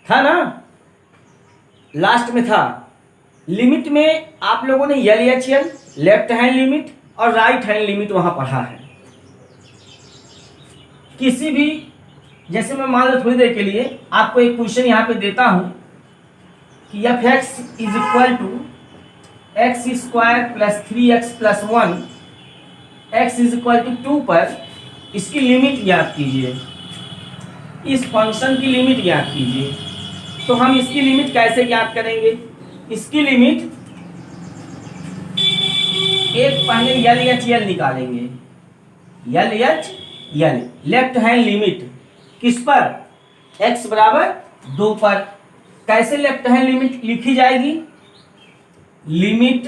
था ना, लास्ट में था। लिमिट में आप लोगों ने LHL लेफ्ट हैंड लिमिट और राइट हैंड लिमिट वहां पढ़ा है। किसी भी, जैसे मैं मान लो थोड़ी देर के लिए आपको एक क्वेश्चन यहां पे देता हूं कि F X is equal to X square plus 3x plus 1 X is equal to 2 पर इसकी लिमिट ज्ञात कीजिए, इस फंक्शन की लिमिट ज्ञात कीजिए। तो हम इसकी लिमिट कैसे ज्ञात करेंगे? इसकी लिमिट एक पहले LHL निकालेंगे, LHL लेफ्ट हैंड लिमिट किस पर? x बराबर 2 पर। कैसे लेफ्ट हैंड लिमिट लिखी जाएगी? Limit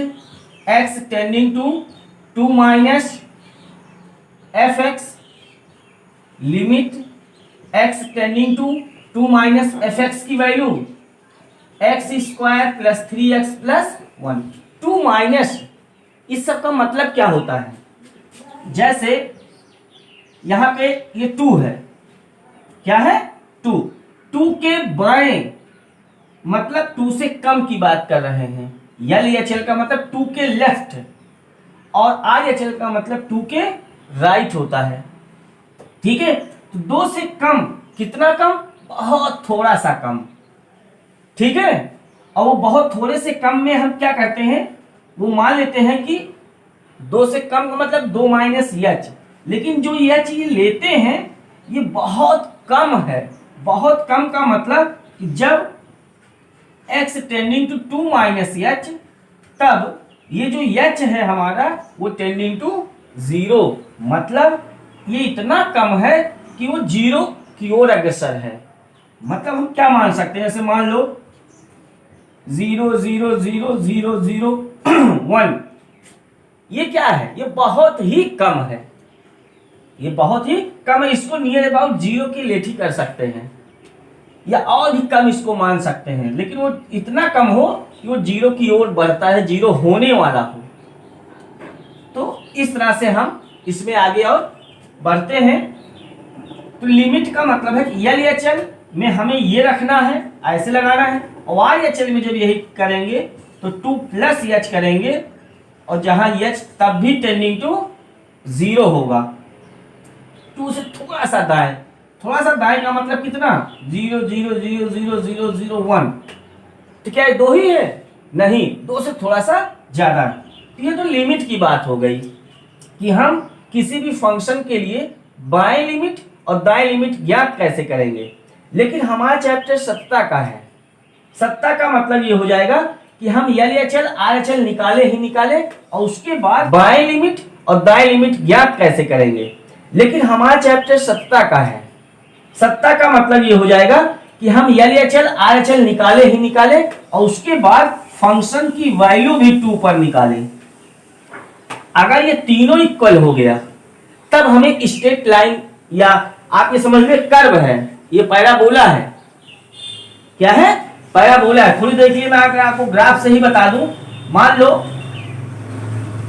x tending to 2 minus F x, limit x tending to 2 minus F x की value X square plus 3x plus 1। 2 minus, इस सब का मतलब क्या होता है? जैसे यहां पे ये 2 है, क्या है? 2 के बाएं मतलब 2 से कम की बात कर रहे हैं। LHL का मतलब 2 के लेफ्ट और RHL का मतलब 2 के राइट होता है। ठीक है, तो 2 से कम, कितना कम? बहुत थोड़ा सा कम। ठीक है, और वो बहुत थोड़े से कम में हम क्या करते हैं, वो मान लेते हैं कि 2 से कम का मतलब 2 माइनस एच, लेकिन जो एच ये लेते हैं ये बहुत कम है। बहुत कम का मतलब कि जब x tending to 2 minus H, तब ये जो h है हमारा वो टेंडिंग टू 0, मतलब ये इतना कम है कि वो 0 की ओर अग्रसर है। मतलब हम क्या मान सकते हैं, जैसे मान लो 0 0 0 0 0 1, ये क्या है? ये बहुत ही कम है, ये बहुत ही कम है। इसको नियर अबाउट 0 की लेठी कर सकते हैं या और भी कम इसको मान सकते हैं, लेकिन वो इतना कम हो कि वो 0 की ओर बढ़ता है, 0 होने वाला हो। तो इस तरह से हम इसमें आगे और बढ़ते हैं। तो लिमिट का मतलब है कि LHL में हमें ये रखना है, ऐसे लगाना है, और RHL में जब यही करेंगे तो 2 प्लस एच करेंगे, और जहां एच तब भी टेंडिंग टू 0 होगा। 2 से थोड़ा सा दाएं, थोड़ा सा दाएं का मतलब कितना? 0 0 0 0 0 0 1। तो क्या ये 2 ही है? नहीं, 2 से थोड़ा सा ज्यादा है। तो ये तो लिमिट की बात हो गई कि हम किसी भी फंक्शन के लिए बाएं लिमिट और दाएं लिमिट ज्ञात कैसे करेंगे। लेकिन हमारा चैप्टर सत्ता का है। सत्ता का मतलब ये हो जाएगा कि हम LHL RHL निकाले ही निकाले, और उसके बाद बाएं लिमिट और दाएं लिमिट ज्ञात कैसे करेंगे। लेकिन हमारा चैप्टर सत्ता का है। सत्ता का मतलब ये हो जाएगा कि हम LHL RHL निकाले ही निकाले, और उसके बाद फंक्शन की वैल्यू भी 2 पर निकाले। अगर ये तीनों इक्वल हो गया तब हमें स्ट्रेट लाइन, या आप ये समझ लीजिए कर्व है, ये पैराबोला है। क्या है? पैराबोला है। थोड़ी देखिए, मैं अगर आपको ग्राफ से ही बता दूं, मान लो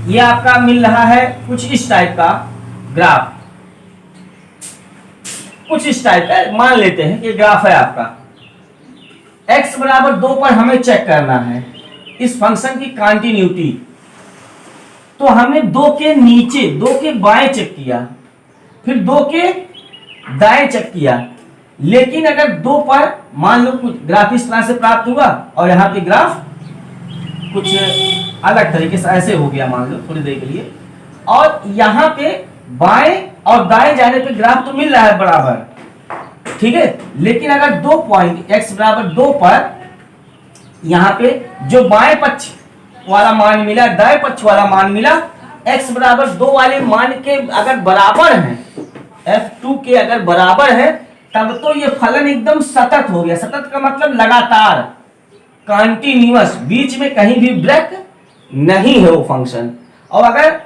ये आपका मिल रहा है कुछ इस टाइप का ग्राफ, कुछ इस टाइप का मान लेते हैं ये ग्राफ है आपका। x बराबर 2 पर हमें चेक करना है इस फंक्शन की कंटिन्यूटी। तो हमने 2 के नीचे, 2 के बाएं चेक किया, फिर 2 के दाएं चेक किया। लेकिन अगर 2 पर मान लो कुछ ग्राफ इस तरह से प्राप्त हुआ, और यहाँ पे ग्राफ कुछ अलग तरीके से ऐसे हो गया, मान लो थोड़ी देर के लिए, और यहाँ पे बाएं और दाएं जाने पे ग्राफ तो मिल रहा है बराबर। ठीक है, लेकिन अगर 2 पॉइंट x बराबर 2 पर यहाँ पे जो बाएं पक्ष वाला मान मिला, दाएं पक्ष वाला मान मिला, x बराबर 2 वाले मान के अगर बराबर है, f2 के अगर बराबर है, तब तो ये फलन एकदम सतत हो गया। सतत का मतलब लगातार, कंटिन्यूअस, बीच में कहीं भी ब्रेक नहीं है वो फंक्शन। और अगर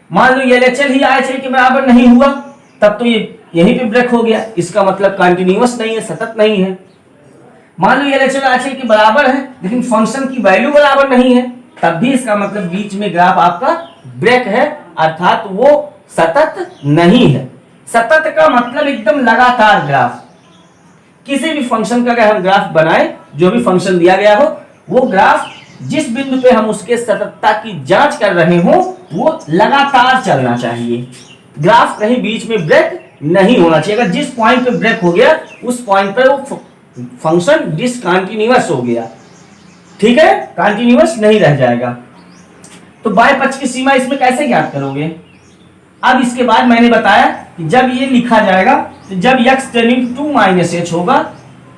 मान लो LHL ही RHL के बराबर नहीं हुआ, तब तो ये यहीं पे ब्रेक हो गया, इसका मतलब कंटिन्यूअस नहीं है, सतत नहीं है। मान लो LHL RHL के बराबर है लेकिन फंक्शन की वैल्यू बराबर नहीं है, तब भी इसका मतलब बीच में ग्राफ आपका ब्रेक है, अर्थात वो सतत नहीं है। सतत का मतलब एकदम लगातार ग्राफ। किसी भी फंक्शन का अगर हम ग्राफ बनाए, जो भी फंक्शन दिया गया हो, वो ग्राफ जिस बिंदु पे हम उसके सततता की जांच कर रहे हो वो लगातार चलना चाहिए। ग्राफ कहीं बीच में ब्रेक नहीं होना चाहिए। अगर जिस पॉइंट पे ब्रेक हो गया उस पॉइंट पर वो फंक्शन डिसकंटिन्यूअस हो गया, ठीक है, कंटिन्यूअस नहीं रह जाएगा। तो बाएं पक्ष की सीमा इसमें कैसे ज्ञात करोगे? अब इसके बाद मैंने बताया कि जब ये लिखा जाएगा तो जब x tending to minus H होगा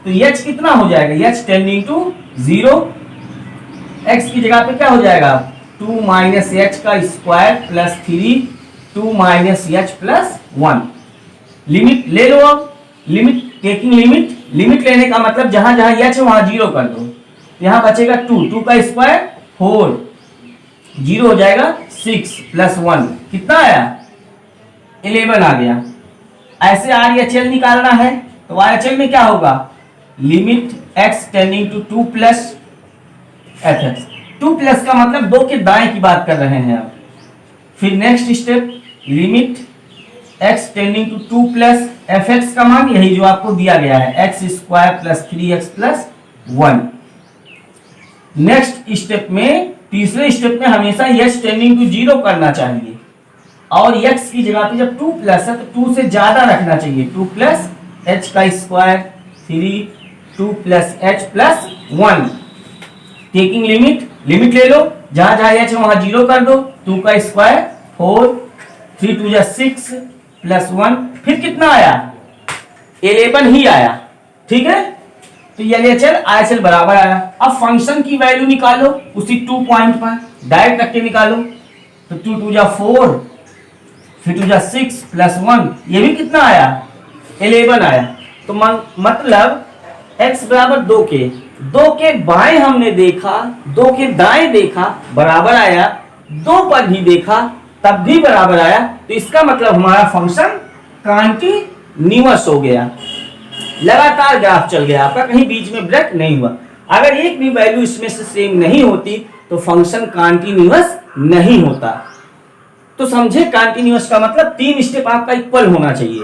तो h कितना हो जाएगा, h टेंडिंग टू 0, x की जगह पे क्या हो जाएगा 2 माइनस एच का square plus 3 2 minus H plus 1। Limit ले लो। अब लिमिट टेकिंग लिमिट लेने का मतलब जहां जहां h है वहां 0 कर दो। यहां बचेगा 2 का स्क्वायर 4, 0 हो जाएगा 6 प्लस 1 कितना आया 11 आ गया। ऐसे RHL निकालना है तो RHL में क्या होगा, limit x tending to 2 plus fx। 2 plus का मतलब 2 के दाएं की बात कर रहे हैं अब। फिर next step limit x tending to 2 plus fx का मान यही जो आपको दिया गया है x square plus 3x plus 1। Next step में, तीसरे स्टेप में हमेशा h टेंडिंग टू 0 करना चाहिए और x की जगह पे जब 2 प्लस है तो 2 से ज्यादा रखना चाहिए। 2 प्लस h का square 3 2 plus h plus 1। Taking limit ले लो, जहां जहां h है वहां 0 कर दो। 2 का स्क्वायर 4 3 2 6 प्लस 1 फिर कितना आया 11 ही आया, ठीक है। तो LHL IHL बराबर आया। अब फंक्शन की वैल्यू निकालो उसी 2 पॉइंट पर डायरेक्ट रख के निकालो। तो 2 2 4 फिर 2 6 प्लस 1 ये भी कितना आया 11 आया। तो मतलब x बराबर 2 के बाएं हमने देखा, 2 के दाएं देखा बराबर आया, 2 पर भी देखा तब भी बराबर आया। तो इसका मतलब हमारा फंक्शन कंटीन्यूअस हो गया, लगातार ग्राफ चल गया आपका, कहीं बीच में ब्रेक नहीं हुआ। अगर एक भी वैल्यू इसमें से सेम नहीं होती तो फंक्शन कंटीन्यूअस नहीं होता। तो समझे, कंटीन्यूअस का मतलब 3 स्टेप आपका इक्वल होना चाहिए,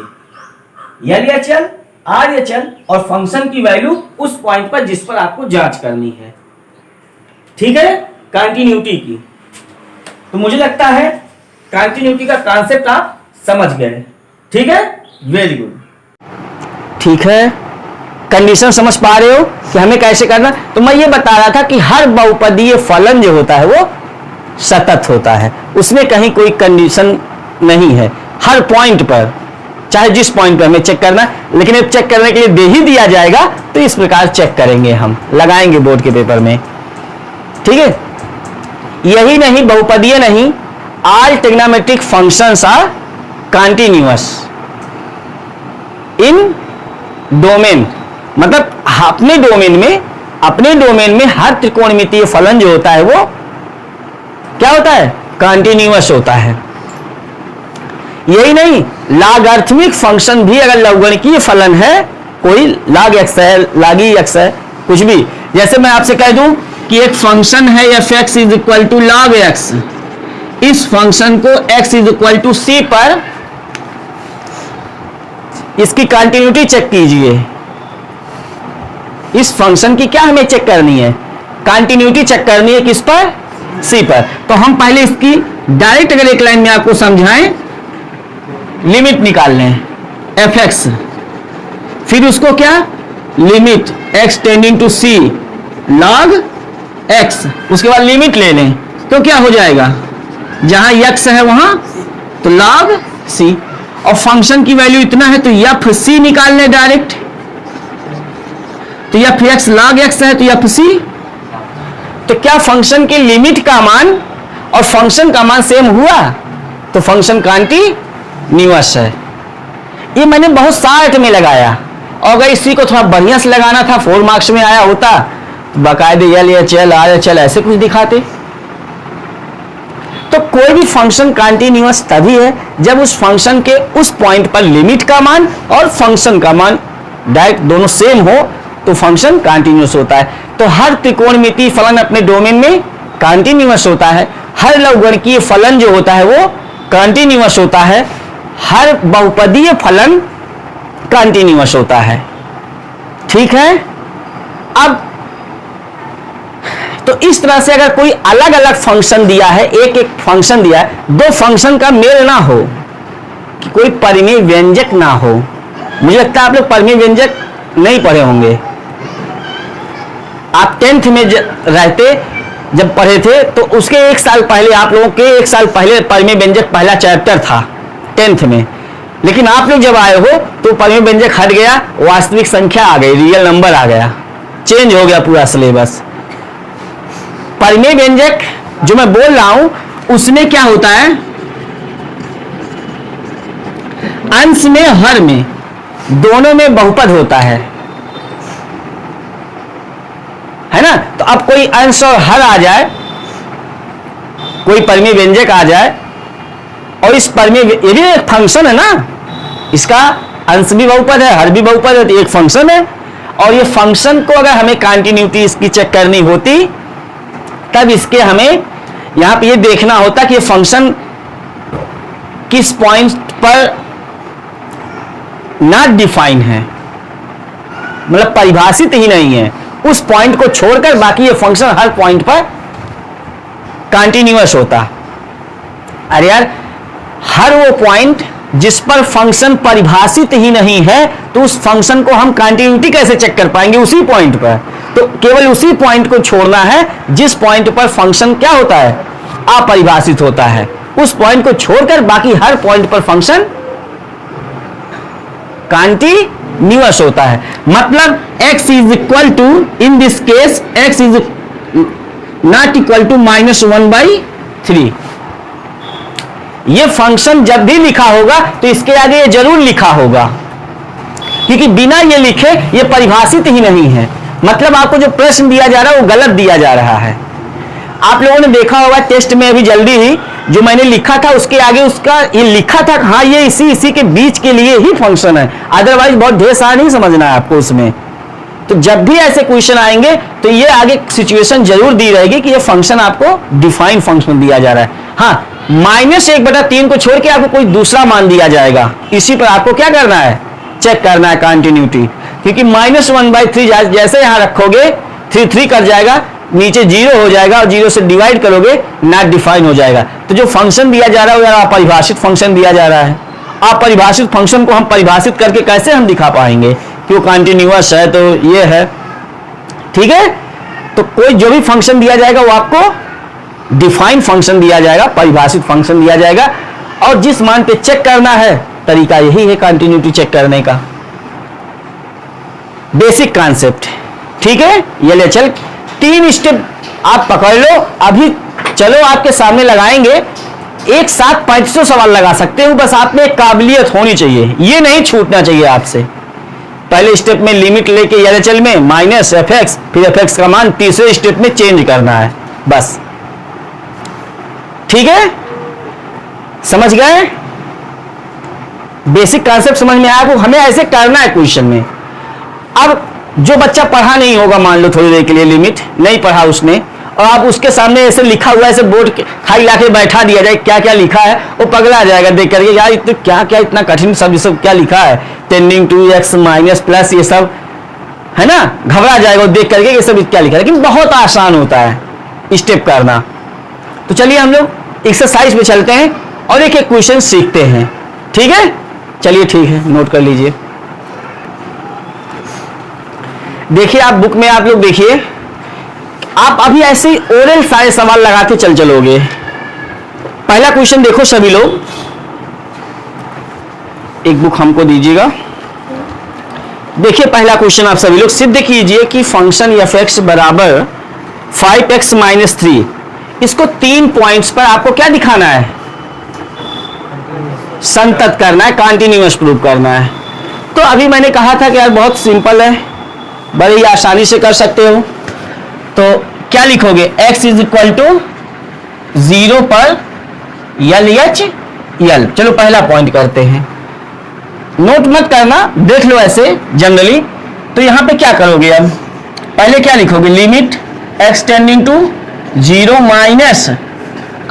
LHL RHL और फंक्शन की वैल्यू उस पॉइंट पर जिस पर आपको जांच करनी है, ठीक है, कंटिन्यूटी की। तो मुझे लगता है कंटिन्यूटी का कॉन्सेप्ट आप समझ गए, ठीक है, वेरी गुड। ठीक है, कंडीशन समझ पा रहे हो कि हमें कैसे करना। तो मैं ये बता रहा था कि हर बहुपदीय फलन जो होता है वो सतत होता है, उसमें कहीं कोई कंडीशन नहीं है। हर पॉइंट पर, चाहे जिस पॉइंट पर हमें चेक करना, लेकिन अब चेक करने के लिए दे ही दिया जाएगा तो इस प्रकार चेक करेंगे, हम लगाएंगे बोर्ड के पेपर में, ठीक है। यही नहीं, बहुपदीय नहीं, all trigonometric functions are continuous in domain. मतलब अपने डोमेन में हर त्रिकोणमितीय फलन जो होता है वो क्या होता है, कंटीन्यूअस होता है। यही नहीं, लॉगरिथमिक फंक्शन भी अगर लघुगणकीय फलन है, कोई log x है, log x है, कुछ भी, जैसे मैं आपसे कह दूं कि एक फंक्शन है f(x) is equal to log x, इस फंक्शन को x is equal to c पर इसकी कंटिन्यूटी चेक कीजिए। इस फंक्शन की क्या हमें चेक करनी है, कंटिन्यूटी चेक करनी है, किस पर, c पर। तो हम पहले इसकी डायरेक्ट अगर एक लाइन में आपको समझाएं, लिमिट निकाल लें f(x), फिर उसको क्या, limit x tending to c log x, उसके बाद लिमिट ले लें तो क्या हो जाएगा, जहां x है वहां तो log c, और फंक्शन की वैल्यू इतना है तो fc निकाल लें डायरेक्ट। तो f(x) log x है तो fc। तो क्या फंक्शन की लिमिट का मान और फंक्शन का मान सेम हुआ, तो फंक्शन कंटीन्यूअस है। ये मैंने बहुत शार्ट में लगाया, और अगर इसी को थोड़ा बढ़िया से लगाना था, 4 मार्क्स में आया होता तो बाकायदे LHL RHL ऐसे कुछ दिखाते। तो कोई भी फंक्शन कंटीन्यूअस तभी है जब उस फंक्शन के उस पॉइंट पर लिमिट का मान और फंक्शन का मान डायरेक्ट दोनों सेम हो तो फंक्शन कंटीन्यूअस होता है। तो हर त्रिकोणमितीय फलन अपने डोमेन में कंटीन्यूअस होता है, हर लघुगणकीय फलन जो होता है वो कंटीन्यूअस होता है, हर बहुपदीय फलन कंटीन्यूअस होता है। ठीक है। अब तो इस तरह से अगर कोई अलग अलग फंक्शन दिया है, एक एक फंक्शन दिया है, दो फंक्शन का मेल ना हो, कि कोई परिमेय व्यंजक ना हो। मुझे लगता है आप लोग परिमेय व्यंजक नहीं पढ़े होंगे। आप 10th में रहते जब पढ़े थे तो उसके एक साल पहले, आप लोगों के एक साल पहले परिमेय व्यंजक पहला चैप्टर था 10th में। लेकिन आप लोग जब आए हो तो परिमेय व्यंजक हट गया, वास्तविक संख्या आ गई, रियल नंबर आ गया, चेंज हो गया पूरा सिलेबस। परिमेय व्यंजक जो मैं बोल रहा हूं उसमें क्या होता है, अंश में हर में दोनों में बहुपद होता है ना। तो अब कोई अंश और हर आ जाए, कोई परिमेय व्यंजक आ जाए, और इस परिमेय, ये भी एक फंक्शन है ना, इसका अंश भी बहुपद है, हर भी बहुपद है, तो एक फंक्शन है। और ये फंक्शन को अगर हमें कंटिन्यूटी इसकी चेक करनी होती तब इसके हमें यहां पे ये देखना होता कि ये फंक्शन किस पॉइंट पर नॉट डिफाइन है, मतलब परिभाषित ही नहीं है, उस पॉइंट को छोड़कर बाकी ये फंक्शन हर पॉइंट पर कंटिन्यूअस होता। अरे यार, हर वो पॉइंट जिस पर फंक्शन परिभाषित ही नहीं है तो उस फंक्शन को हम कंटिन्यूटी कैसे चेक कर पाएंगे उसी पॉइंट पर। तो केवल उसी पॉइंट को छोड़ना है जिस पॉइंट पर फंक्शन क्या होता है, अपरिभाषित होता है। उस पॉइंट को छोड़कर बाकी हर पॉइंट पर फंक्शन कंटिन्यूअस होता है। मतलब x is equal to, in this case x is not equal to -1/3। ये फंक्शन जब भी लिखा होगा तो इसके आगे ये जरूर लिखा होगा, क्योंकि बिना ये लिखे ये परिभाषित ही नहीं है। मतलब आपको जो प्रश्न दिया जा रहा है वो गलत दिया जा रहा है। आप लोगों ने देखा होगा टेस्ट में अभी जल्दी ही जो मैंने लिखा था उसके आगे उसका ये लिखा था, हाँ ये इसी के बीच के लिए ही फंक्शन है, अदरवाइज बहुत ढेर सारा नहीं समझना है आपको उसमें। तो जब भी ऐसे क्वेश्चन आएंगे तो ये आगे सिचुएशन जरूर दी रहेगी कि ये फंक्शन आपको डिफाइन फंक्शन दिया जा रहा है। हाँ, -1/3 को छोड़ के आपको कोई दूसरा मान दिया जाएगा, इसी पर आपको क्या करना है, चेक करना है कंटिन्यूटी। क्योंकि -1/3 जैसे यहां रखोगे 3 कर जाएगा, नीचे 0 हो जाएगा और 0 से डिवाइड करोगे नॉट डिफाइन हो जाएगा। तो जो फंक्शन दिया जा रहा है वो अपरिभाषित फंक्शन दिया जा रहा है। अपरिभाषित फंक्शन को हम परिभाषित करके कैसे हम दिखा पाएंगे कि वो कंटिन्यूअस है, तो ये है, ठीक है। तो कोई जो भी फंक्शन दिया जाएगा वो आपको डिफाइन फंक्शन दिया जाएगा, परिभाषित फंक्शन दिया जाएगा, और जिस मान पे चेक करना है तरीका यही है कंटिन्यूटी चेक करने का, बेसिक कॉन्सेप्ट, ठीक है। ये ले चल 3 स्टेप आप पकड़ लो। अभी चलो आपके सामने लगाएंगे, एक साथ 500 सवाल लगा सकते हो, बस आप में एक काबिलियत होनी चाहिए, ये नहीं छूटना चाहिए आपसे। पहले स्टेप में लिमिट लेके एलएचएल में -fx, फिर fx का मान तीसरे स्टेप में चेंज करना है, बस, ठीक है। समझ गए, बेसिक कॉन्सेप्ट समझ में आया आपको। हमें ऐसे करना है क्वेश्चन में। अब जो बच्चा पढ़ा नहीं होगा, मान लो थोड़ी देर के लिए लिमिट नहीं पढ़ा उसने, और आप उसके सामने ऐसे लिखा हुआ ऐसे बोर्ड खाई लाके बैठा दिया जाए क्या क्या लिखा है, वो पगला जाएगा देख करके, यार इतना क्या क्या इतना कठिन सब ये सब क्या लिखा है, tending to x minus plus, ये सब है ना, घबरा जाएगा वो देख करके ये सब क्या लिखा है। लेकिन बहुत आसान होता है स्टेप करना। तो चलिए हम लोग एक्सरसाइज में चलते हैं और एक एक क्वेश्चन सीखते हैं, ठीक है। चलिए ठीक है, नोट कर लीजिए। देखिए आप बुक में आप लोग देखिए, आप अभी ऐसे ही ओरल सारे सवाल लगाते चलोगे। पहला क्वेश्चन देखो सभी लोग, एक बुक हमको दीजिएगा। देखिए पहला क्वेश्चन आप सभी लोग सिद्ध कीजिए कि फंक्शन f(x) बराबर 5x - 3, इसको 3 पॉइंट्स पर आपको क्या दिखाना है, संतत करना है, कंटिन्यूअस प्रूव करना है। तो अभी मैंने कहा था कि यार बहुत सिंपल है, बड़े ही आसानी से कर सकते हो। तो क्या लिखोगे, x इज इक्वल टू 0 पर LHL। चलो पहला पॉइंट करते हैं, नोट मत करना, देख लो ऐसे जनरली। तो यहां पे क्या करोगे, अब पहले क्या लिखोगे, limit x tending to 0 minus.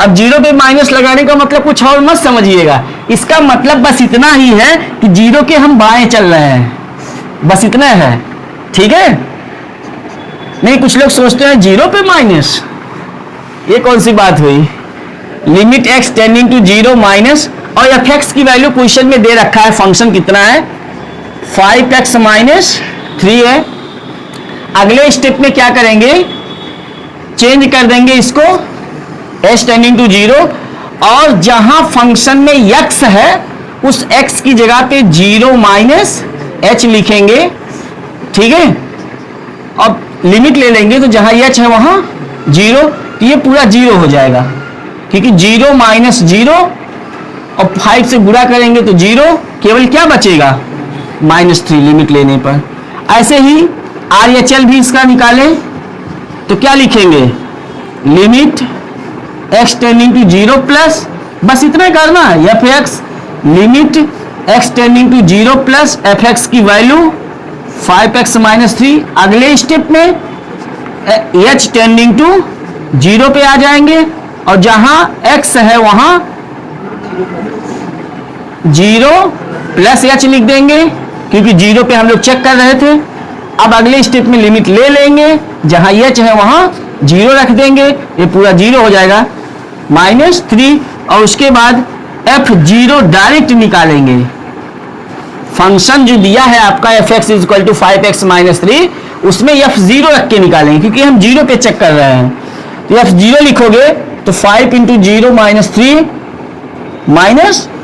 अब 0 पे माइनस लगाने का मतलब कुछ और मत समझिएगा, इसका मतलब बस इतना ही है कि 0 के हम बाएं चल रहे हैं, बस इतना है। ठीक है। नहीं, कुछ लोग सोचते हैं 0 पे माइनस, ये कौन सी बात हुई। Limit x tending to 0 minus, और f(x) की वैल्यू क्वेश्चन में दे रखा है, फंक्शन कितना है 5x माइनस 3 है। अगले स्टेप में क्या करेंगे, चेंज कर देंगे इसको h टेंडिंग टू 0, और जहां फंक्शन में x है उस x की जगह पे 0 माइनस h लिखेंगे, ठीक है। अब लिमिट ले लेंगे तो जहां h है वहां 0, तो ये पूरा 0 हो जाएगा, क्योंकि 0 माइनस 0 और 5 से गुणा करेंगे तो 0, केवल क्या बचेगा -3 लिमिट लेने पर। ऐसे ही RHL भी इसका निकालें तो क्या लिखेंगे, limit x tending to 0 plus, बस इतना करना है, f(x) limit x tending to 0 plus f(x) की वैल्यू 5x माइनस 3। अगले स्टेप में h टेंडिंग टू 0 पे आ जाएंगे, और जहां x है वहां 0 प्लस h लिख देंगे, क्योंकि 0 पे हम लोग चेक कर रहे थे। अब अगले स्टेप में लिमिट ले लेंगे, जहां h है वहां 0 रख देंगे, ये पूरा 0 हो जाएगा -3, और उसके बाद f0 डायरेक्ट निकालेंगे। फंक्शन जो दिया है आपका f(x) equal to 5x minus 3, उसमें f0 रख के निकालेंगे, क्योंकि हम 0 पे चेक कर रहे हैं। तो f0 लिखोगे तो 5 इंटू 0 माइनस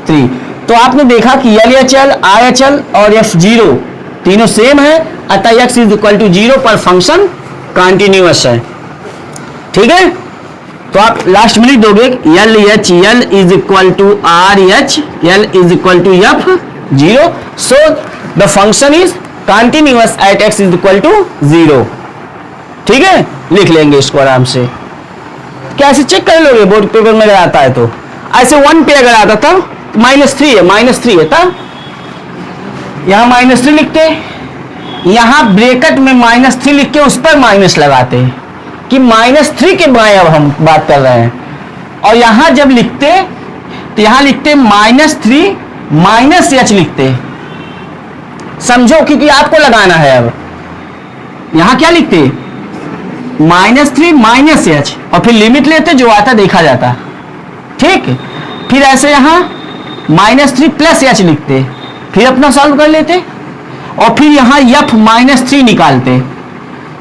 3 तो आपने देखा कि LHL, RHL और f0 तीनों सेम है, अतः x इज इक्वल टू 0 पर फंक्शन कंटिन्यूअस है, ठीक है। तो आप लास्ट में लिख दोगे LHL is equal to RH, L is equal to f0, so the function is continuous at x is equal to 0, ठीक है। लिख लेंगे इसको आराम से। कैसे चेक कर लोगे, बोर्ड पेपर में अगर आता है तो, ऐसे 1 पे अगर आता था -3 है, तब यहां -3 लिखते, यहां ब्रैकेट में -3 लिख के उस पर माइनस लगाते कि -3 के बाएं अब हम बात कर रहे हैं, और यहां जब लिखते तो यहां लिखते -3 माइनस h लिखते, समझो, क्योंकि आपको लगाना है। अब यहां क्या लिखते, -3 माइनस h, और फिर लिमिट लेते, जो आता देखा जाता, ठीक। फिर ऐसे यहां -3 प्लस h लिखते, फिर अपना सॉल्व कर लेते, और फिर यहां f -3 निकालते।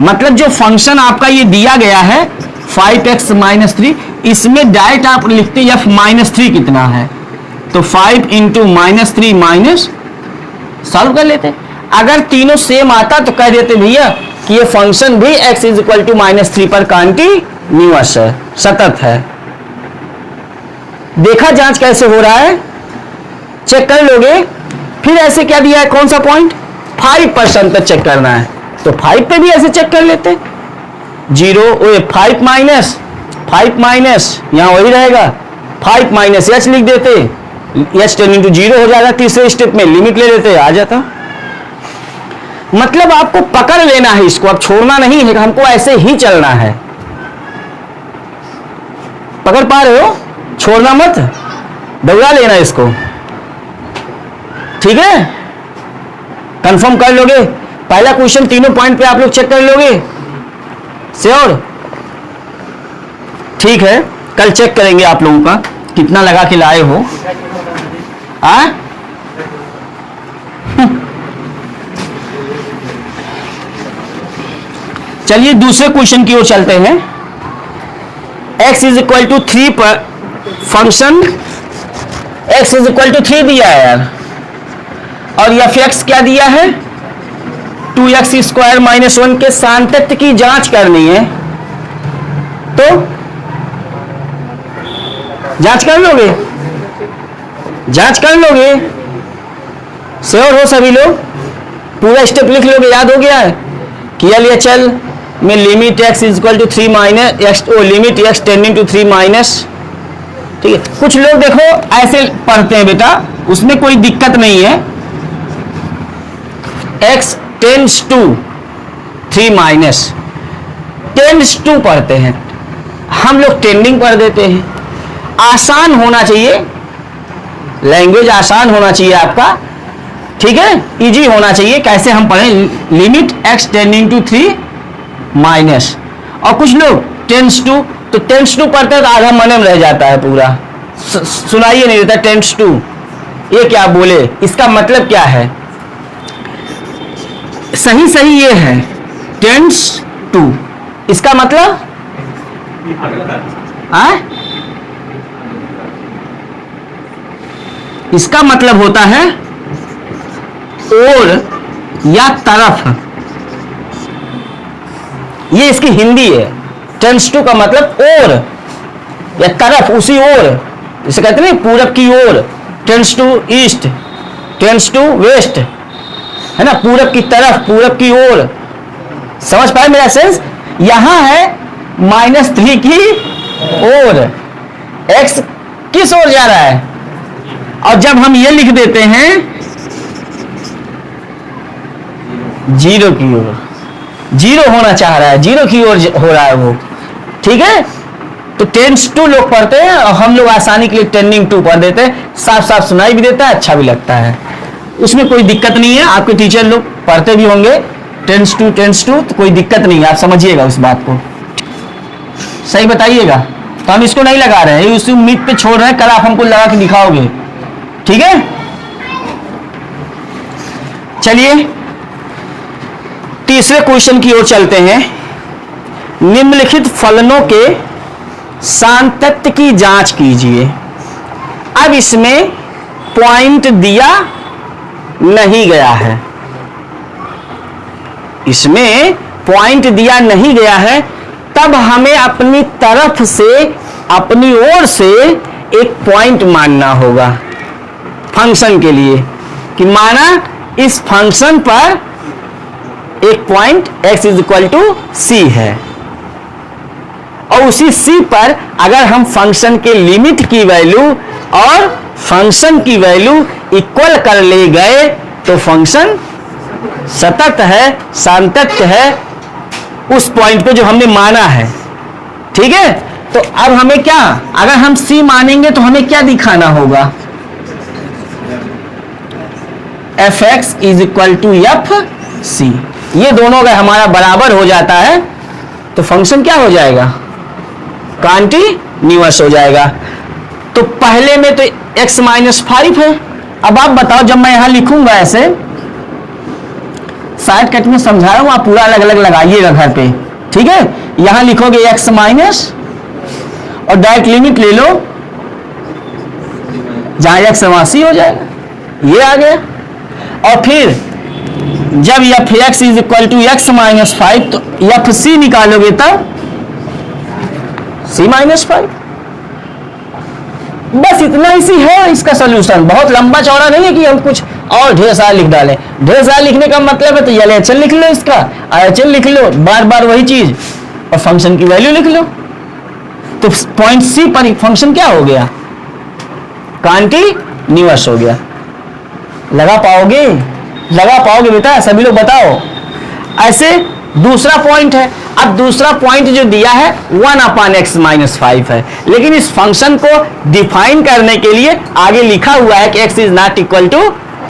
मतलब जो फंक्शन आपका ये दिया गया है 5x माइनस 3, इसमें डायरेक्ट आप लिखते f -3 कितना है, तो 5 इंटू -3 माइनस, सॉल्व कर लेते। अगर तीनों सेम आता तो कह देते भैया कि ये फंक्शन भी x इज इक्वल टू -3 पर कंटिन्यूअस है, सतत है। देखा जांच कैसे हो रहा है, चेक कर लोगे। फिर ऐसे क्या दिया है, कौन सा पॉइंट 5% तक चेक करना है, तो 5 पे भी ऐसे चेक कर लेते, 5 माइनस यहां वही रहेगा, 5 माइनस h लिख देते, h टेंडिंग टू 0 हो जाएगा। तीसरे स्टेप में लिमिट ले लेते, आ जाता। मतलब आपको पकड़ लेना है इसको, अब छोड़ना नहीं है, हमको ऐसे ही चलना है। पकड़ पा रहे हो, छोड़ना मत, दौड़ा लेना इसको, ठीक है। कंफर्म कर लोगे, पहला क्वेश्चन तीनों पॉइंट पे आप लोग चेक कर लोगे, श्योर, ठीक है। कल चेक करेंगे आप लोगों का कितना लगा के लाए हो। चलिए दूसरे क्वेश्चन की ओर चलते हैं। x इज इक्वल टू 3 पर function x is equal to 3 दिया है यार, और f(x) क्या दिया है 2x स्क्वायर माइनस 1 के सान्तत्य की जांच करनी है, तो जांच कर लोगे, श्योर हो सभी लोग, पूरा स्टेप लिख लोगे, याद हो गया है कि LHL में limit x is equal to 3 minus X, limit x tending to 3 minus, ठीक है। कुछ लोग देखो ऐसे पढ़ते हैं बेटा, उसमें कोई दिक्कत नहीं है, x tends to 3 minus, tends to पढ़ते हैं, हम लोग टेंडिंग पढ़ देते हैं। आसान होना चाहिए, लैंग्वेज आसान होना चाहिए आपका, ठीक है, इजी होना चाहिए। कैसे हम पढ़ें, limit x tending to 3 minus, और कुछ लोग टेंस टू, तो टेंस टू पढ़ते हैं तो आधा मन में रह जाता है पूरा, सुनाइए नहीं देता टेंस टू, ये क्या बोले, इसका मतलब क्या है। सही सही ये है टेंस टू, इसका मतलब इसका मतलब होता है और या तरफ, ये इसकी हिंदी है। टेंस टू का मतलब और या तरफ, उसी ओर, इसे कहते हैं पूरब की ओर, tends to east, tends to west, है ना, पूरब की तरफ, पूरब की ओर। समझ पाए मेरा सेंस। यहां है -3 की ओर, x किस ओर जा रहा है, और जब हम ये लिख देते हैं 0 की ओर, 0 होना चाह रहा है, 0 की ओर हो रहा है वो, ठीक है। तो टेंस टू लोग पढ़ते हैं और हम लोग आसानी के लिए टेंडिंग टू पढ़ देते हैं, साफ साफ सुनाई भी देता है, अच्छा भी लगता है, उसमें कोई दिक्कत नहीं है। आपके टीचर लोग पढ़ते भी होंगे टेंस टू तो कोई दिक्कत नहीं है, आप समझिएगा उस बात को, सही बताइएगा। तो हम इसको नहीं लगा रहे हैं, उसी उम्मीद पे छोड़ रहे हैं, कल आप हमको लगा के दिखाओगे, ठीक है। चलिए तीसरे क्वेश्चन की ओर चलते हैं। निम्नलिखित फलनों के सातत्य की जांच कीजिए। अब इसमें पॉइंट दिया नहीं गया है, इसमें पॉइंट दिया नहीं गया है, तब हमें अपनी तरफ से, अपनी ओर से एक पॉइंट मानना होगा फंक्शन के लिए, कि माना इस फंक्शन पर एक point x is equal to C है, और उसी c पर अगर हम फंक्शन के लिमिट की वैल्यू और फंक्शन की वैल्यू इक्वल कर ले गए तो फंक्शन सतत है, सातत्य है उस पॉइंट पे जो हमने माना है, ठीक है। तो अब हमें क्या, अगर हम c मानेंगे तो हमें क्या दिखाना होगा, fx is equal to F C, ये दोनों अगर हमारा बराबर हो जाता है तो फंक्शन क्या हो जाएगा, कॉन्टिन्यूअस हो जाएगा। तो पहले में तो x -5 है। अब आप बताओ, जब मैं यहां लिखूंगा ऐसे, शायद कट में समझा रहा हूं, आप पूरा अलग अलग लगाइएगा घर पे, ठीक है। यहां लिखोगे x माइनस और डायरेक्ट लिमिट ले लो, जहां x वहां हो जाएगा, ये आ गया। और फिर जब f(x) is equal to x -5 तो fc निकालोगे तब c -5। बस इतना ही सी है इसका सोल्यूशन, बहुत लंबा चौड़ा नहीं है कि हम कुछ और ढेर सारा लिख डालें। ढेर सारा लिखने का मतलब है तो LHS लिख लो, इसका IHL लिख लो, बार बार वही चीज, और फंक्शन की वैल्यू लिख लो। तो पॉइंट C पर फंक्शन क्या हो गया, कॉन्टिन्यूअस हो गया। लगा पाओगे, लगा पाओगे बेटा, सभी लोग बताओ। ऐसे दूसरा पॉइंट है, अब दूसरा पॉइंट जो दिया है 1/x -5 है, लेकिन इस फंक्शन को डिफाइन करने के लिए आगे लिखा हुआ है कि x is not equal to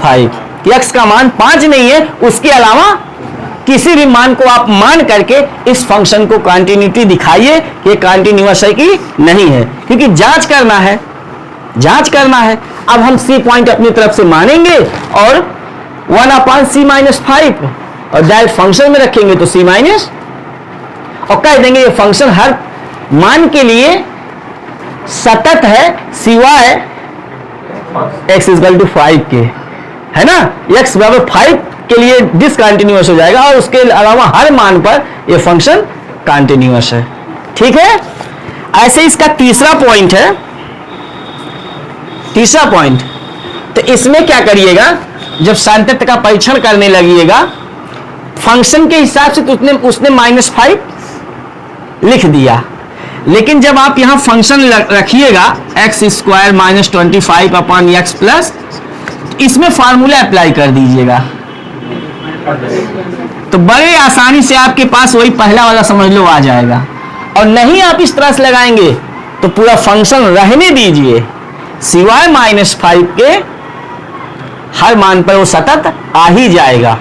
5, x का मान 5 नहीं है, उसके अलावा किसी भी मान को आप मान करके इस फंक्शन को कंटिन्यूटी दिखाइए कि कंटिन्यूअस है कि नहीं है, क्योंकि जांच करना है, जांच करना है। अब हम C पॉइंट अपनी तरफ से मानेंगे और 1/c -5 और डायरेक्ट फंक्शन में रखेंगे तो c माइनस, और कह देंगे ये फंक्शन हर मान के लिए सतत है सिवाय x इक्वल टू 5 के, है ना। x बराबर 5 के लिए डिसकंटिन्यूअस हो जाएगा और उसके अलावा हर मान पर ये फंक्शन कंटिन्यूअस है, ठीक है। ऐसे इसका तीसरा पॉइंट है, तीसरा पॉइंट, तो इसमें क्या करिएगा, जब सातत्य का परीक्षण करने लगिएगा फंक्शन के हिसाब से तो उसने -5 लिख दिया, लेकिन जब आप यहां फंक्शन रखिएगा x² -25/x प्लस, इसमें फार्मूला अप्लाई कर दीजिएगा तो बड़े आसानी से आपके पास वही पहला वाला समझ लो आ जाएगा। और नहीं आप इस तरह से लगाएंगे तो पूरा फंक्शन रहने दीजिए, सिवाय -5 के हर मान पर वो सतत आ ही जाएगा।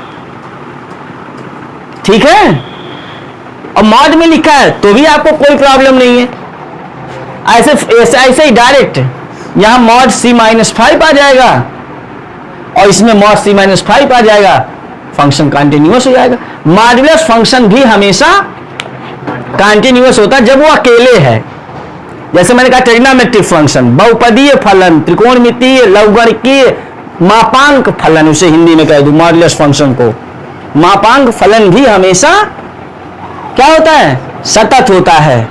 ठीक है, और मॉड में लिखा है तो भी आपको कोई प्रॉब्लम नहीं है। ऐसे ही डायरेक्ट यहां मॉड c-5 आ जाएगा और इसमें मॉड c-5 आ जाएगा, फंक्शन कंटिन्यूअस हो जाएगा। मॉड्यूलस फंक्शन भी हमेशा कंटिन्यूअस होता है जब वो अकेले है। जैसे मैंने कहा ट्रिग्नोमेट्रिक फंक्शन, बहुपदीय फलन, त्रिकोणमितीय, लघुगणकीय, मापांक फलन, उसे हिंदी में कह दूं मॉड्यूलस फंक्शन को, मापांक फलन भी हमेशा क्या होता है, सतत होता है,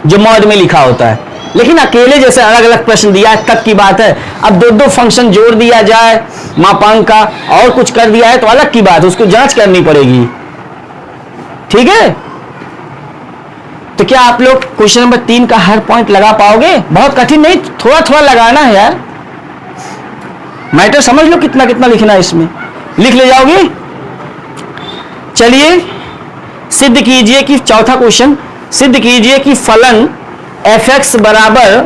जो मॉड में लिखा होता है। लेकिन अकेले जैसे अलग अलग प्रश्न दिया है तब की बात है। अब दो दो फंक्शन जोड़ दिया जाए मापांक का और कुछ कर दिया है तो अलग की बात है, उसको जांच करनी पड़ेगी। ठीक है, तो क्या आप लोग क्वेश्चन नंबर 3 का हर पॉइंट लगा पाओगे? बहुत कठिन नहीं, थोड़ा थोड़ा लगाना है यार। मैटर समझ लो कितना कितना लिखना है, इसमें लिख ले जाओगे। चलिए सिद्ध कीजिए कि, चौथा क्वेश्चन, सिद्ध कीजिए कि फलन f(x) बराबर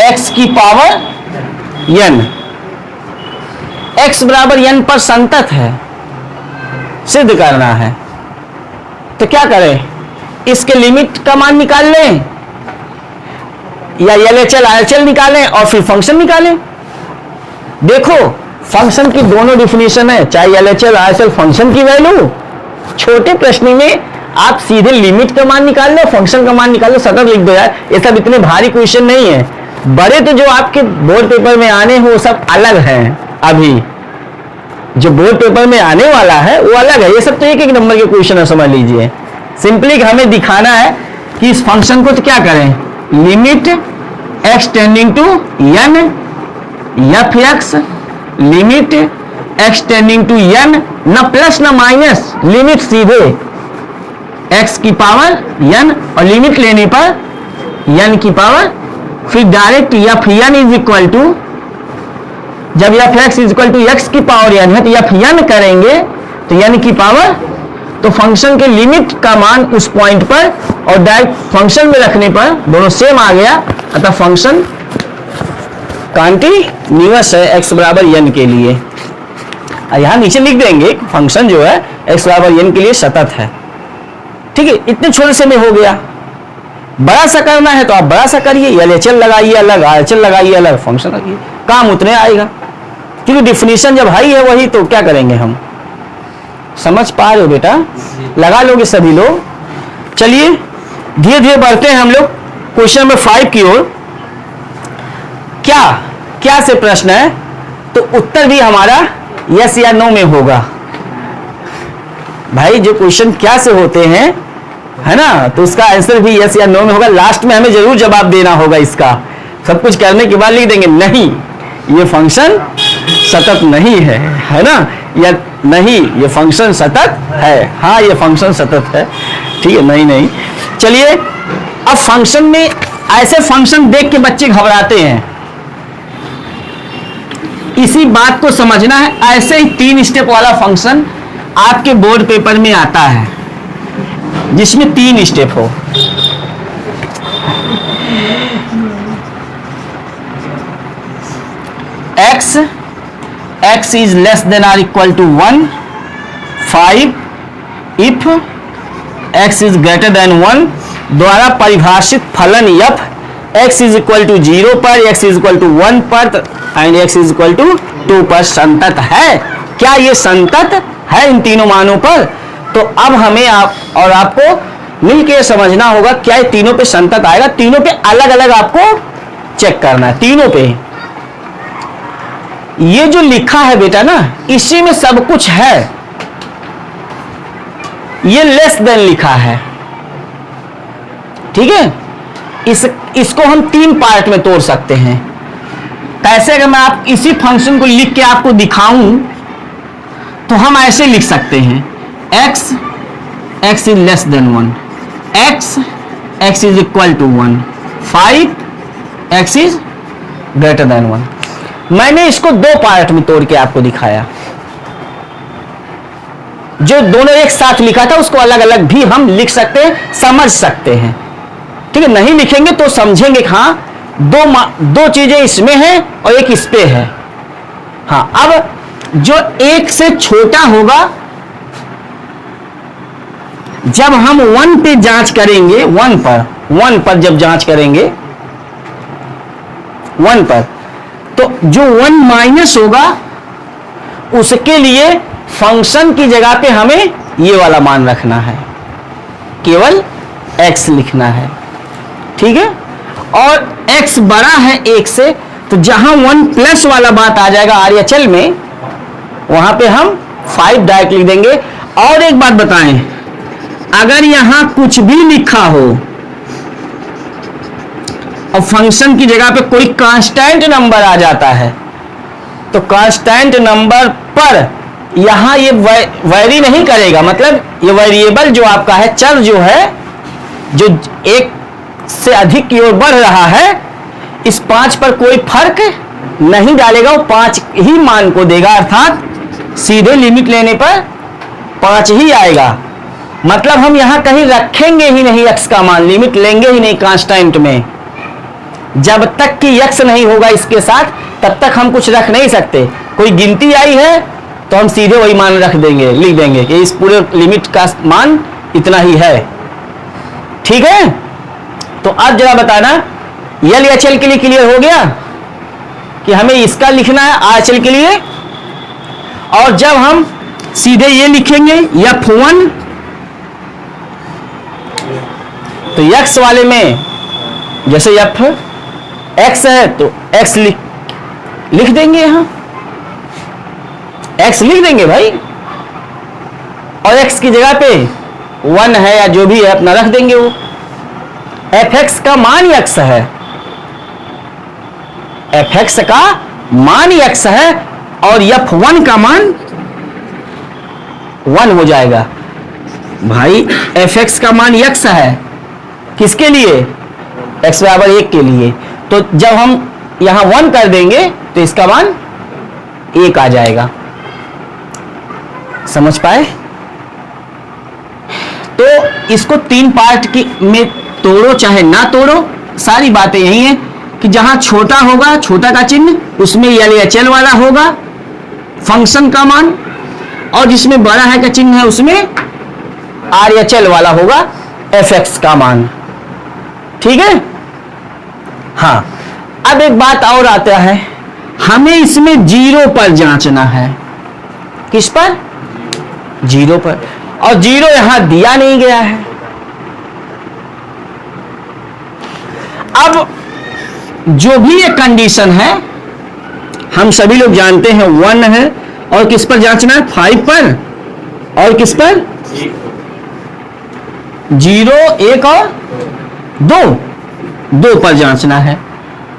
x की पावर n, x बराबर n पर संतत है, सिद्ध करना है। तो क्या करें, इसके लिमिट का मान निकाल लें या LHL RHL निकालें और फिर फंक्शन निकालें। देखो फंक्शन की दोनों डिफिनेशन है, चाहे LHL RHL फंक्शन की वैल्यू, छोटे प्रश्न में आप सीधे लिमिट का मान निकाल लो, फंक्शन का मान निकाल लो, सतत लिख दो यार। ये सब इतने भारी क्वेश्चन नहीं है। बड़े तो जो आपके बोर्ड पेपर में आने हो वो सब अलग हैं, अभी जो बोर्ड पेपर में आने वाला है वो अलग है। ये सब तो एक एक नंबर के क्वेश्चन है, समझ लीजिए। सिंपली हमें दिखाना है कि इस फंक्शन को तो क्या करें, limit x tending to n f(x), limit x tending to n, N plus N minus, limit सीधे x की पावर n और लिमिट लेने पर n की पावर, फिर direct fn is equal to, जब f(x) is equal to x की power n है तो fn करेंगे तो n की पावर, तो फंक्शन के लिमिट का मान उस पॉइंट पर और डायरेक्ट फंक्शन में रखने पर दोनों सेम आ गया, अतः फंक्शन कंटिन्यूअस है x बराबर n के लिए। यहां नीचे लिख देंगे फंक्शन जो है x बराबर n के लिए सतत है। ठीक है, इतने छोटे से में हो गया। बड़ा सा करना है तो आप बड़ा सा करिए, LHL लगाइए अलग, RHL लगाइए अलग, फंक्शन लगाइए, काम उतने आएगा। क्योंकि डिफिनीशन जब हाई है वही तो क्या करेंगे हम, समझ पा रहे हो बेटा, लगा लोगे सभी लोग। चलिए धीरे धीरे बढ़ते हैं हम लोग क्वेश्चन नंबर 5 की ओर। क्या क्या से प्रश्न है तो उत्तर भी हमारा यस या नो में होगा। भाई जो क्वेश्चन क्या से होते हैं है ना, तो उसका आंसर भी यस या नो में होगा। लास्ट में हमें जरूर जवाब देना होगा इसका, सब कुछ करने के बाद लिख देंगे नहीं ये फंक्शन सतत नहीं है ना, या नहीं ये फंक्शन सतत है, हाँ ये फंक्शन सतत है। ठीक है, नहीं नहीं। चलिए अब फंक्शन में, ऐसे फंक्शन देख के बच्चे घबराते हैं, इसी बात को समझना है। ऐसे ही 3 स्टेप वाला फंक्शन आपके बोर्ड पेपर में आता है जिसमें 3 स्टेप हो। x is less than or equal to 1, 5 if x is greater than 1 द्वारा परिभाषित फलन f x is equal to 0 पर, x is equal to 1 पर and x is equal to 2 पर संतत है। क्या ये संतत है इन तीनों मानों पर? तो अब हमें आप और आपको मिलकर समझना होगा क्या ये तीनों पे संतत आएगा। तीनों पे अलग अलग आपको चेक करना है। तीनों पे ये जो लिखा है बेटा ना, इसी में सब कुछ है। ये लेस देन लिखा है, ठीक है। इसको हम 3 पार्ट में तोड़ सकते हैं। कैसे? अगर मैं आप इसी फंक्शन को लिख के आपको दिखाऊं तो हम ऐसे लिख सकते हैं x is less than 1, x is equal to 1, 5 x is greater than 1। मैंने इसको 2 पार्ट में तोड़ के आपको दिखाया। जो दोनों एक साथ लिखा था उसको अलग अलग भी हम लिख सकते हैं, समझ सकते हैं। ठीक है, नहीं लिखेंगे तो समझेंगे हाँ दो चीजें इसमें है और एक इस पे है। हाँ, अब जो एक से छोटा होगा, जब हम 1 पे जांच करेंगे, 1 पर जब जांच करेंगे 1 पर, तो जो 1 माइनस होगा उसके लिए फंक्शन की जगह पे हमें ये वाला मान रखना है, केवल x लिखना है, ठीक है। और x बड़ा है 1 से, तो जहां 1 प्लस वाला बात आ जाएगा RHL में, वहां पे हम 5 डायरेक्ट लिख देंगे। और एक बात बताएं, अगर यहां कुछ भी लिखा हो और फंक्शन की जगह पे कोई कांस्टेंट नंबर आ जाता है, तो कांस्टेंट नंबर पर यहां ये वैरी नहीं करेगा, मतलब ये वेरिएबल जो आपका है, चर जो है, जो 1 से अधिक की ओर बढ़ रहा है, इस 5 पर कोई फर्क नहीं डालेगा, वो 5 ही मान को देगा, अर्थात सीधे लिमिट लेने पर 5 ही आएगा। मतलब हम यहां कहीं रखेंगे ही नहीं x का मान, लिमिट लेंगे ही नहीं कांस्टेंट में। जब तक कि x नहीं होगा इसके साथ, तब तक हम कुछ रख नहीं सकते। कोई गिनती आई है तो हम सीधे वही मान रख देंगे, लिख देंगे कि इस पूरे लिमिट का मान इतना ही है, ठीक है। तो अब जरा बताना, LHL के लिए क्लियर हो गया कि हमें इसका लिखना है RHL के लिए। और जब हम सीधे ये लिखेंगे F1, तो x वाले में जैसे x है तो x लिख देंगे, यहां x लिख देंगे भाई, और x की जगह पे 1 है या जो भी है अपना रख देंगे। वो fx का मान x है, fx का मान x है, और F1 का मान 1 हो जाएगा। भाई fx का मान x है, किसके लिए? x बराबर 1 के लिए। तो जब हम यहां 1 कर देंगे तो इसका मान 1 आ जाएगा। समझ पाए? तो इसको 3 पार्ट की में तोड़ो चाहे ना तोड़ो, सारी बातें यही है कि जहां छोटा होगा, छोटा का चिन्ह, उसमें LHL वाला होगा फंक्शन का मान, और जिसमें बड़ा है का चिन्ह है उसमें RHL वाला होगा fx का मान, ठीक है। हाँ, अब एक बात और आता है, हमें इसमें 0 पर जांचना है। किस पर? 0 पर। और 0 यहां दिया नहीं गया है। अब जो भी एक कंडीशन है, हम सभी लोग जानते हैं 1 है, और किस पर जांचना है? 5 पर, और किस पर? 0, 1 और 2 पर जांचना है,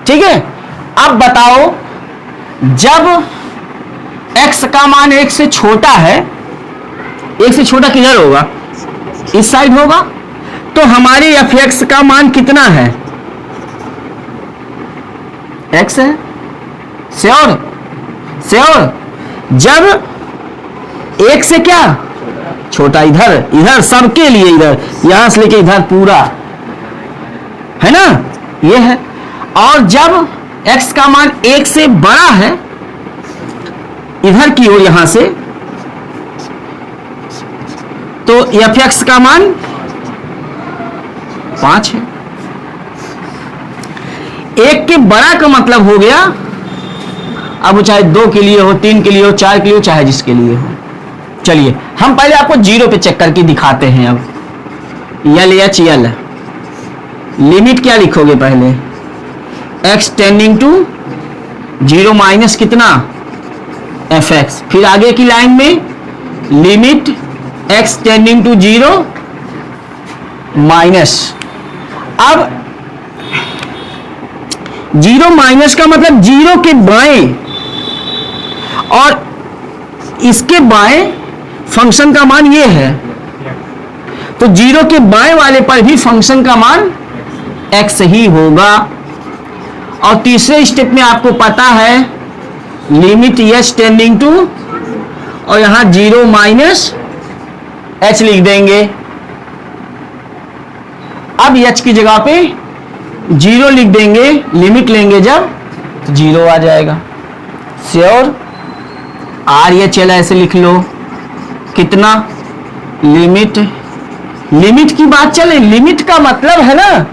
ठीक है। अब बताओ, जब x का मान 1 से छोटा है, 1 से छोटा किधर होगा? इस साइड होगा। तो हमारे fx का मान कितना है? x है, श्योर। जब 1 से क्या छोटा, इधर सबके लिए, इधर यहां से लेके इधर पूरा है ना, ये है। और जब x का मान 1 से बड़ा है, इधर की ओर यहां से, तो fx का मान 5 है। 1 के बड़ा का मतलब हो गया, अब वो चाहे 2 के लिए हो, 3 के लिए हो, 4 के लिए हो, चाहे जिसके लिए हो। चलिए हम पहले आपको 0 पे चेक करके दिखाते हैं। अब LHL लिमिट क्या लिखोगे? पहले x टेंडिंग टू 0 माइनस कितना? fx। फिर आगे की लाइन में limit x tending to 0 minus, अब 0 माइनस का मतलब 0 के बाएं, और इसके बाएं फंक्शन का मान ये है, तो 0 के बाएं वाले पर भी फंक्शन का मान x ही होगा। और तीसरे स्टेप में आपको पता है लिमिट h टेंडिंग टू, और यहां 0 माइनस h लिख देंगे। अब h की जगह पे जीरो लिख देंगे, लिमिट लेंगे जब तो जीरो आ जाएगा। श्योर? आर या चला ऐसे लिख लो, कितना लिमिट, लिमिट की बात चले, लिमिट का मतलब है ना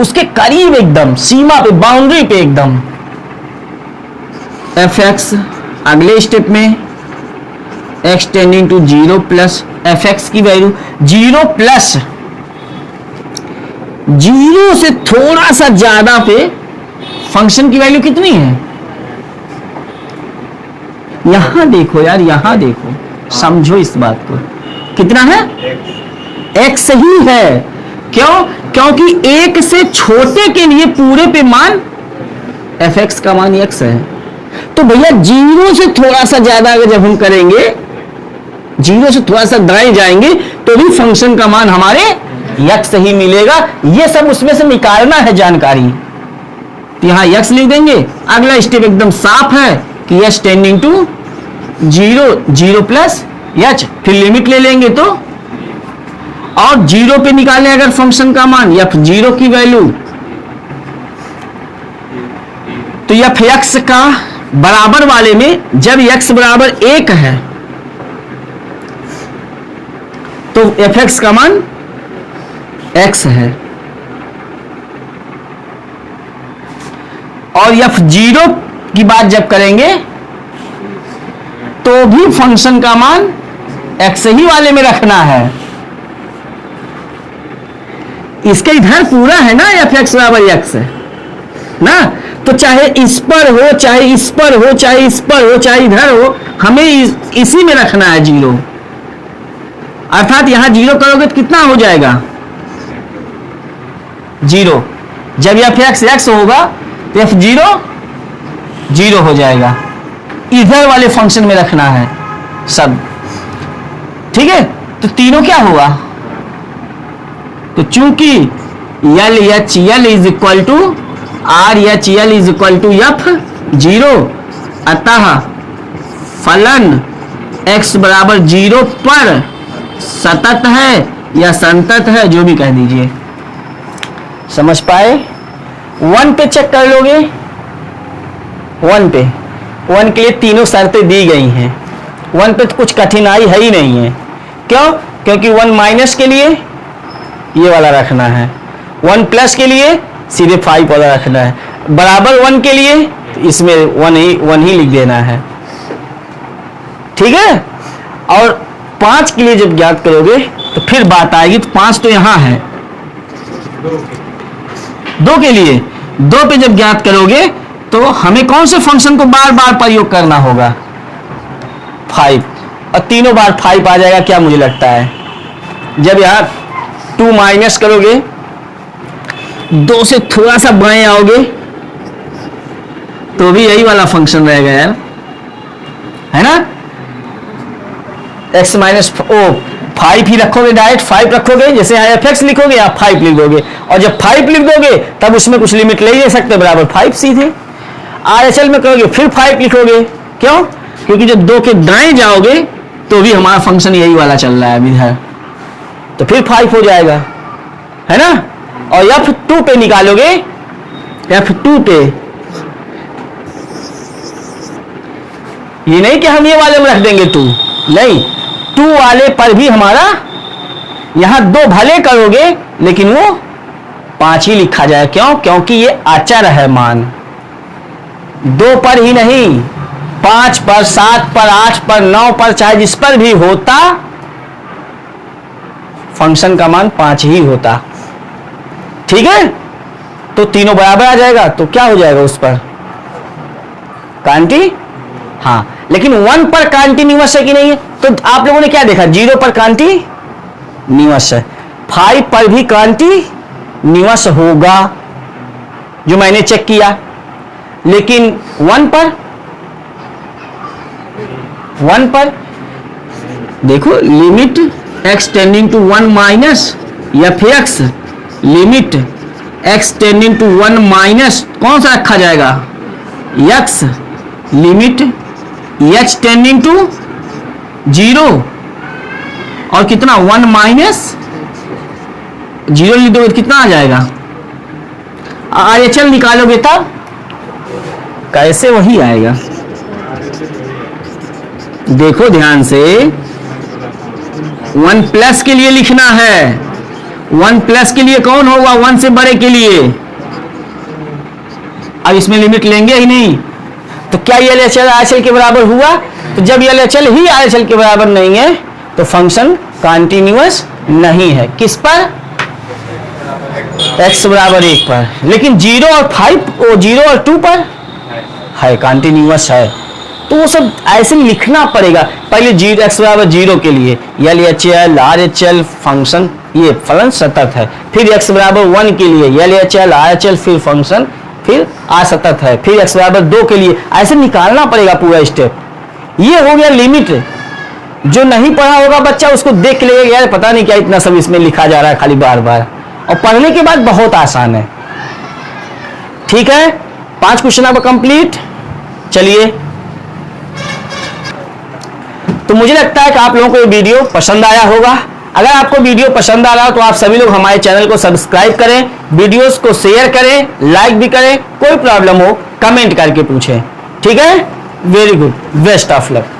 उसके करीब एकदम, सीमा पे, बाउंड्री पे एकदम। एफ एक्स अगले स्टेप में x tending to zero plus f x की वैल्यू जीरो प्लस जीरो से थोड़ा सा ज्यादा पे फंक्शन की वैल्यू कितनी है? यहां देखो यार, यहां देखो, समझो इस बात को, कितना है? एक्स ही है। क्यों? क्योंकि एक से छोटे के लिए पूरे पे मान एफ एक्स का मान एक्स है। तो भैया जीरो से थोड़ा सा ज्यादा अगर जब हम करेंगे, जीरो से थोड़ा सा दाएं जाएंगे तो भी फंक्शन का मान हमारे यक्स ही मिलेगा। ये सब उसमें से निकालना है जानकारी। तो यहां यक्स लिख देंगे। अगला स्टेप एकदम साफ है कि h tending to zero, zero plus h, फिर लिमिट ले लेंगे तो, और जीरो पे निकालें अगर फंक्शन का मान या जीरो की वैल्यू, तो एफ एक्स का बराबर वाले में जब एक्स बराबर एक है तो एफ एक्स का मान एक्स है, और एफ जीरो की बात जब करेंगे तो भी फंक्शन का मान एक्स ही वाले में रखना है। इसके इधर पूरा है ना एफ एक्स बराबर एक्स है ना, तो चाहे इस पर हो, चाहे इस पर हो, चाहे इस पर हो, चाहे इधर हो, हमें इसी में रखना है जीरो। अर्थात यहां जीरो करोगे तो कितना हो जाएगा? जीरो। जब एफ एक्स एक्स होगा तो एफ जीरो जीरो हो जाएगा। इधर वाले फंक्शन में रखना है सब, ठीक है? तो तीनों क्या हुआ? तो चूंकि L H L is equal to R H L is equal to F zero, अतः फलन x बराबर जीरो पर सतत है या संतत है, जो भी कह दीजिए। समझ पाए? वन पे चेक कर लोगे। वन पे, वन के लिए तीनों शर्तें दी गई हैं। वन पे तो कुछ कठिनाई है ही नहीं है। क्यों? क्योंकि वन माइनस के लिए ये वाला रखना है, वन प्लस के लिए सीधे 5 वाला रखना है, बराबर वन के लिए तो इसमें वन ही लिख देना है, ठीक है? और 5 के लिए जब ज्ञात करोगे तो फिर बात आएगी, तो 5 तो यहां है, 2 के लिए, 2 पे जब ज्ञात करोगे तो हमें कौन से फंक्शन को बार बार प्रयोग करना होगा? 5, और तीनों बार 5 आ जाएगा। क्या मुझे लगता है जब यहां 2 माइनस करोगे, 2 से थोड़ा सा बाएं आओगे तो भी यही वाला फंक्शन रहेगा यार, है ना? x माइनस 5 ही रखोगे, डायरेक्ट 5 रखोगे, जैसे यहाँ एफ एक्स लिखोगे आप 5 लिख दोगे, और जब 5 लिख दोगे तब उसमें कुछ लिमिट ले ही नहीं सकते, बराबर 5 सीधे। RHL में करोगे फिर 5 लिखोगे। क्यों? क्योंकि जब 2 के दाएं जाओगे तो भी हमारा फंक्शन यही वाला चल रहा है इधर, तो फिर 5 हो जाएगा, है ना? और F2 पे निकालोगे, F2 पे ये नहीं कि हम ये वाले में रख देंगे 2, नहीं, 2 वाले पर भी हमारा यहां 2 भले करोगे लेकिन वो 5 ही लिखा जाए। क्यों? क्योंकि ये अचर है मान, 2 पर ही नहीं, 5 पर, 7 पर, 8 पर, 9 पर, चाहे जिस पर भी होता फंक्शन का मान 5 ही होता, ठीक है? तो तीनों बराबर आ जाएगा, तो क्या हो जाएगा उस पर? कांटी, हाँ। लेकिन 1 पर कॉन्टिन्यूअस है कि नहीं है? तो आप लोगों ने क्या देखा? 0 पर कॉन्टिन्यूअस है, 5 पर भी कॉन्टिन्यूअस होगा, जो मैंने चेक किया। लेकिन 1 पर देखो, limit x tending to 1 minus F x, limit x tending to 1 minus कौन सा रखा जाएगा? x, limit h tending to 0, और कितना? 1 माइनस 0 लिख दोगे कितना आ जाएगा? RHL निकालोगे तब कैसे वही आएगा, देखो ध्यान से। 1 प्लस के लिए लिखना है, 1 प्लस के लिए कौन होगा, 1 से बड़े के लिए। अब इसमें लिमिट लेंगे ही नहीं, तो क्या ये LHL RHL के बराबर हुआ? तो जब ये LHL ही RHL के बराबर नहीं है तो फंक्शन कंटीन्यूअस नहीं है। किस पर? x बराबर 1 पर। लेकिन 0 और 5 और 0 और 2 पर है, कंटीन्यूअस है। तो वो सब ऐसे लिखना पड़ेगा। पहले x बराबर 0 के लिए LHL RHL फंक्शन ये फलन सतत है, फिर x बराबर 1 के लिए LHL RHL फिर फंक्शन फिर असतत है, फिर x बराबर 2 के लिए, ऐसे निकालना पड़ेगा पूरा स्टेप। ये हो गया लिमिट। जो नहीं पढ़ा होगा बच्चा उसको देख लेगा यार पता नहीं क्या इतना सब इसमें लिखा जा रहा है खाली बार बार, और पढ़ने के बाद बहुत आसान है। ठीक है, 5 क्वेश्चन आपका कंप्लीट। चलिए, तो मुझे लगता है कि आप लोगों को ये वीडियो पसंद आया होगा। अगर आपको वीडियो पसंद आ रहा हो तो आप सभी लोग हमारे चैनल को सब्सक्राइब करें, वीडियोस को शेयर करें, लाइक भी करें। कोई प्रॉब्लम हो कमेंट करके पूछें। ठीक है, very good, best of luck.